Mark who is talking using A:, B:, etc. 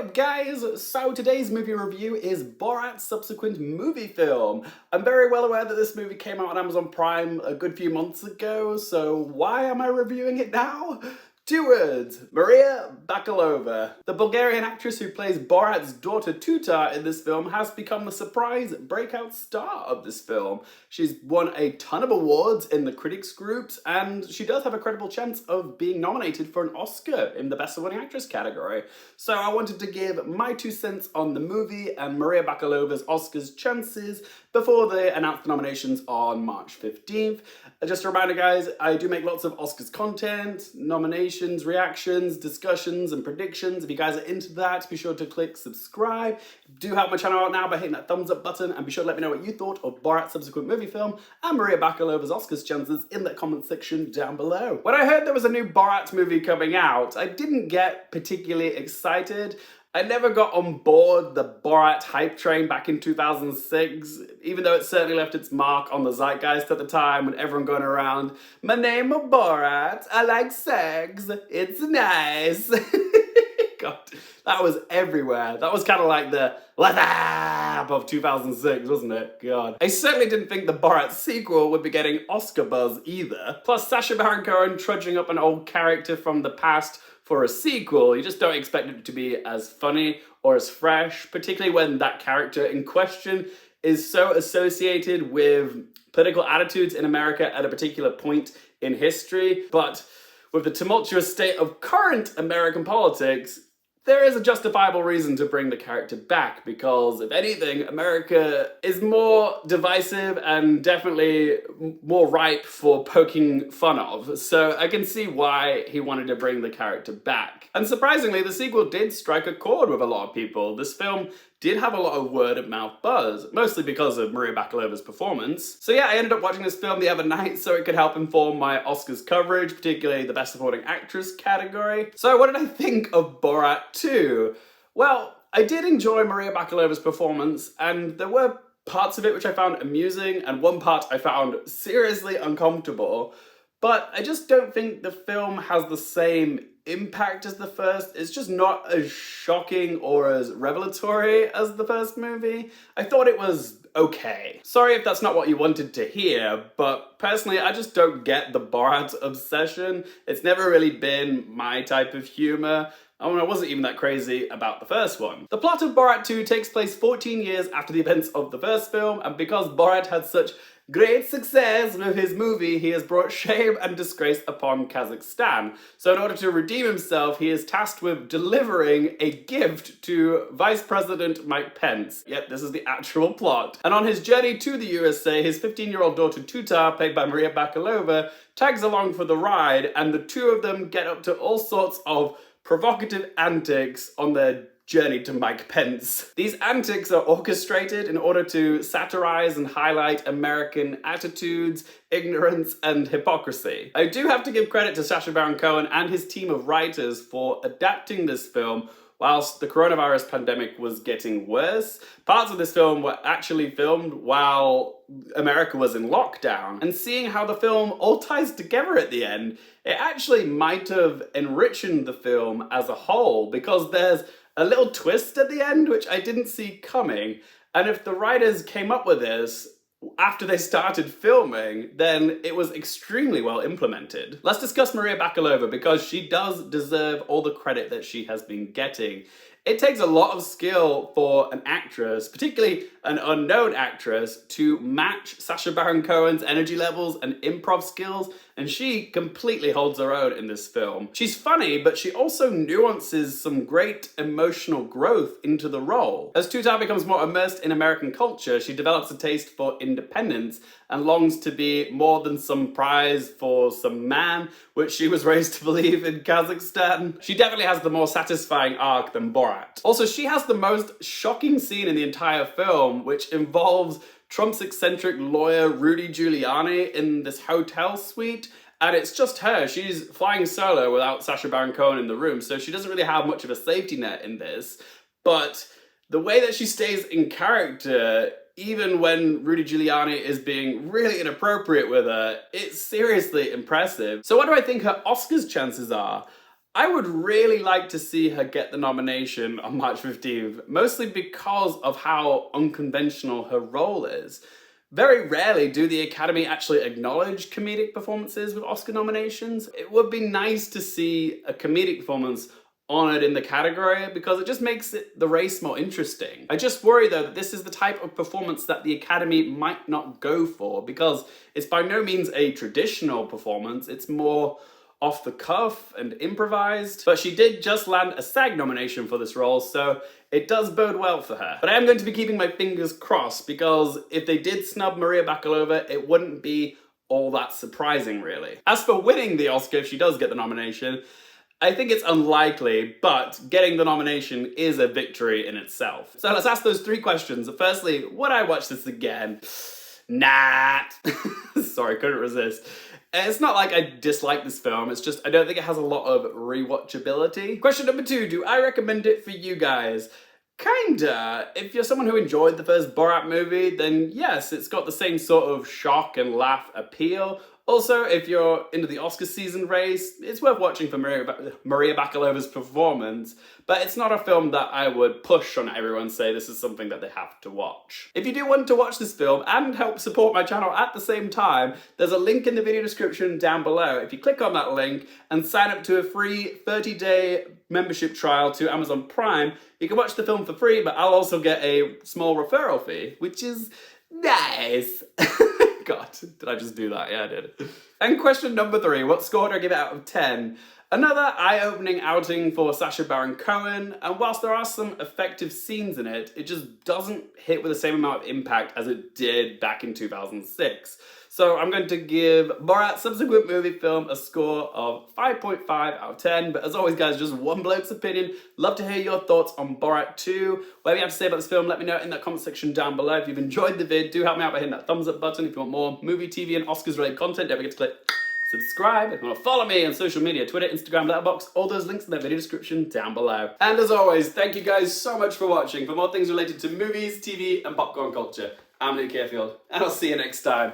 A: up, guys? So today's movie review is Borat's subsequent movie film. I'm very well aware that this movie came out on Amazon Prime a good few months ago, so why am I reviewing it now? Two words: Maria Bakalova. The Bulgarian actress who plays Borat's daughter Tutar in this film has become the surprise breakout star of this film. She's won a ton of awards in the critics groups, and she does have a credible chance of being nominated for an Oscar in the Best Supporting Actress category. So I wanted to give my 2 cents on the movie and Maria Bakalova's Oscars chances before they announced the nominations on March 15th. Just a reminder, guys, I do make lots of Oscars content, nominations, reactions, discussions, and predictions. If you guys are into that, be sure to click subscribe. Do help my channel out now by hitting that thumbs up button, and be sure to let me know what you thought of Borat's subsequent movie film and Maria Bakalova's Oscars chances in the comment section down below. When I heard there was a new Borat movie coming out, I didn't get particularly excited. I never got on board the Borat hype train back in 2006, even though it certainly left its mark on the zeitgeist at the time, with everyone going around, "My name is Borat, I like sex, it's nice." God, that was everywhere. That was kind of like the "what's up" of 2006, wasn't it? God. I certainly didn't think the Borat sequel would be getting Oscar buzz either. Plus, Sacha Baron Cohen trudging up an old character from the past for a sequel, you just don't expect it to be as funny or as fresh, particularly when that character in question is so associated with political attitudes in America at a particular point in history. But with the tumultuous state of current American politics, there is a justifiable reason to bring the character back, because if anything, America is more divisive and definitely more ripe for poking fun of. So I can see why he wanted to bring the character back. And surprisingly, the sequel did strike a chord with a lot of people. This film did have a lot of word of mouth buzz, mostly because of Maria Bakalova's performance. So yeah, I ended up watching this film the other night so it could help inform my Oscars coverage, particularly the Best Supporting Actress category. So what did I think of Borat 2? Well, I did enjoy Maria Bakalova's performance, and there were parts of it which I found amusing, and one part I found seriously uncomfortable. But I just don't think the film has the same impact as the first. It's just not as shocking or as revelatory as the first movie. I thought it was okay. Sorry if that's not what you wanted to hear, but personally I just don't get the Borat obsession. It's never really been my type of humor. I wasn't even that crazy about the first one. The plot of Borat 2 takes place 14 years after the events of the first film, and because Borat had such great success with his movie, he has brought shame and disgrace upon Kazakstan. So in order to redeem himself, he is tasked with delivering a gift to Vice President Mike Pence. Yep, this is the actual plot. And on his journey to the USA, his 15-year-old daughter Tutar, played by Maria Bakalova, tags along for the ride, and the two of them get up to all sorts of provocative antics on their journey to Mike Pence. These antics are orchestrated in order to satirize and highlight American attitudes, ignorance, and hypocrisy. I do have to give credit to Sacha Baron Cohen and his team of writers for adapting this film whilst the coronavirus pandemic was getting worse. Parts of this film were actually filmed while America was in lockdown, and seeing how the film all ties together at the end, it actually might have enriched the film as a whole, because there's a little twist at the end which I didn't see coming, and if the writers came up with this after they started filming, then it was extremely well implemented. Let's discuss Maria Bakalova, because she does deserve all the credit that she has been getting. It takes a lot of skill for an actress, particularly an unknown actress, to match Sacha Baron Cohen's energy levels and improv skills, and she completely holds her own in this film. She's funny, but she also nuances some great emotional growth into the role. As Tutar becomes more immersed in American culture, she develops a taste for independence and longs to be more than some prize for some man, which she was raised to believe in Kazakstan. She definitely has the more satisfying arc than Borat. Also, she has the most shocking scene in the entire film, which involves Trump's eccentric lawyer Rudy Giuliani in this hotel suite, and it's just her. She's flying solo without Sacha Baron Cohen in the room, so she doesn't really have much of a safety net in this, but the way that she stays in character, even when Rudy Giuliani is being really inappropriate with her, it's seriously impressive. So what do I think her Oscars chances are? I would really like to see her get the nomination on March 15th, mostly because of how unconventional her role is. Very rarely do the Academy actually acknowledge comedic performances with Oscar nominations. It would be nice to see a comedic performance honoured in the category because it just makes the race more interesting. I just worry though that this is the type of performance that the Academy might not go for because it's by no means a traditional performance, it's more off the cuff and improvised, but she did just land a SAG nomination for this role, so it does bode well for her. But I am going to be keeping my fingers crossed because if they did snub Maria Bakalova, it wouldn't be all that surprising, really. As for winning the Oscar, if she does get the nomination, I think it's unlikely, but getting the nomination is a victory in itself. So let's ask those 3 questions. Firstly, would I watch this again? Nah. Sorry, couldn't resist. It's not like I dislike this film, it's just I don't think it has a lot of rewatchability. Question number 2, do I recommend it for you guys? Kinda. If you're someone who enjoyed the first Borat movie, then yes, it's got the same sort of shock and laugh appeal. Also, if you're into the Oscar season race, it's worth watching for Maria Bakalova's performance, but it's not a film that I would push on everyone and say this is something that they have to watch. If you do want to watch this film and help support my channel at the same time, there's a link in the video description down below. If you click on that link and sign up to a free 30-day membership trial to Amazon Prime, you can watch the film for free, but I'll also get a small referral fee, which is nice. God, did I just do that? Yeah, I did. And question number 3, what score do I give it out of 10? Another eye-opening outing for Sacha Baron Cohen, and whilst there are some effective scenes in it, it just doesn't hit with the same amount of impact as it did back in 2006. So I'm going to give Borat subsequent movie film a score of 5.5 out of 10, but as always guys, just one bloke's opinion. Love to hear your thoughts on Borat 2. Whatever you have to say about this film, let me know in that comment section down below. If you've enjoyed the vid, do help me out by hitting that thumbs up button. If you want more movie, TV and Oscars related content, don't forget to click subscribe. If you want to follow me on social media, Twitter, Instagram, Letterboxd, all those links in the video description down below. And as always, thank you guys so much for watching. For more things related to movies, TV and popcorn culture, I'm Luke Carefield, and I'll see you next time.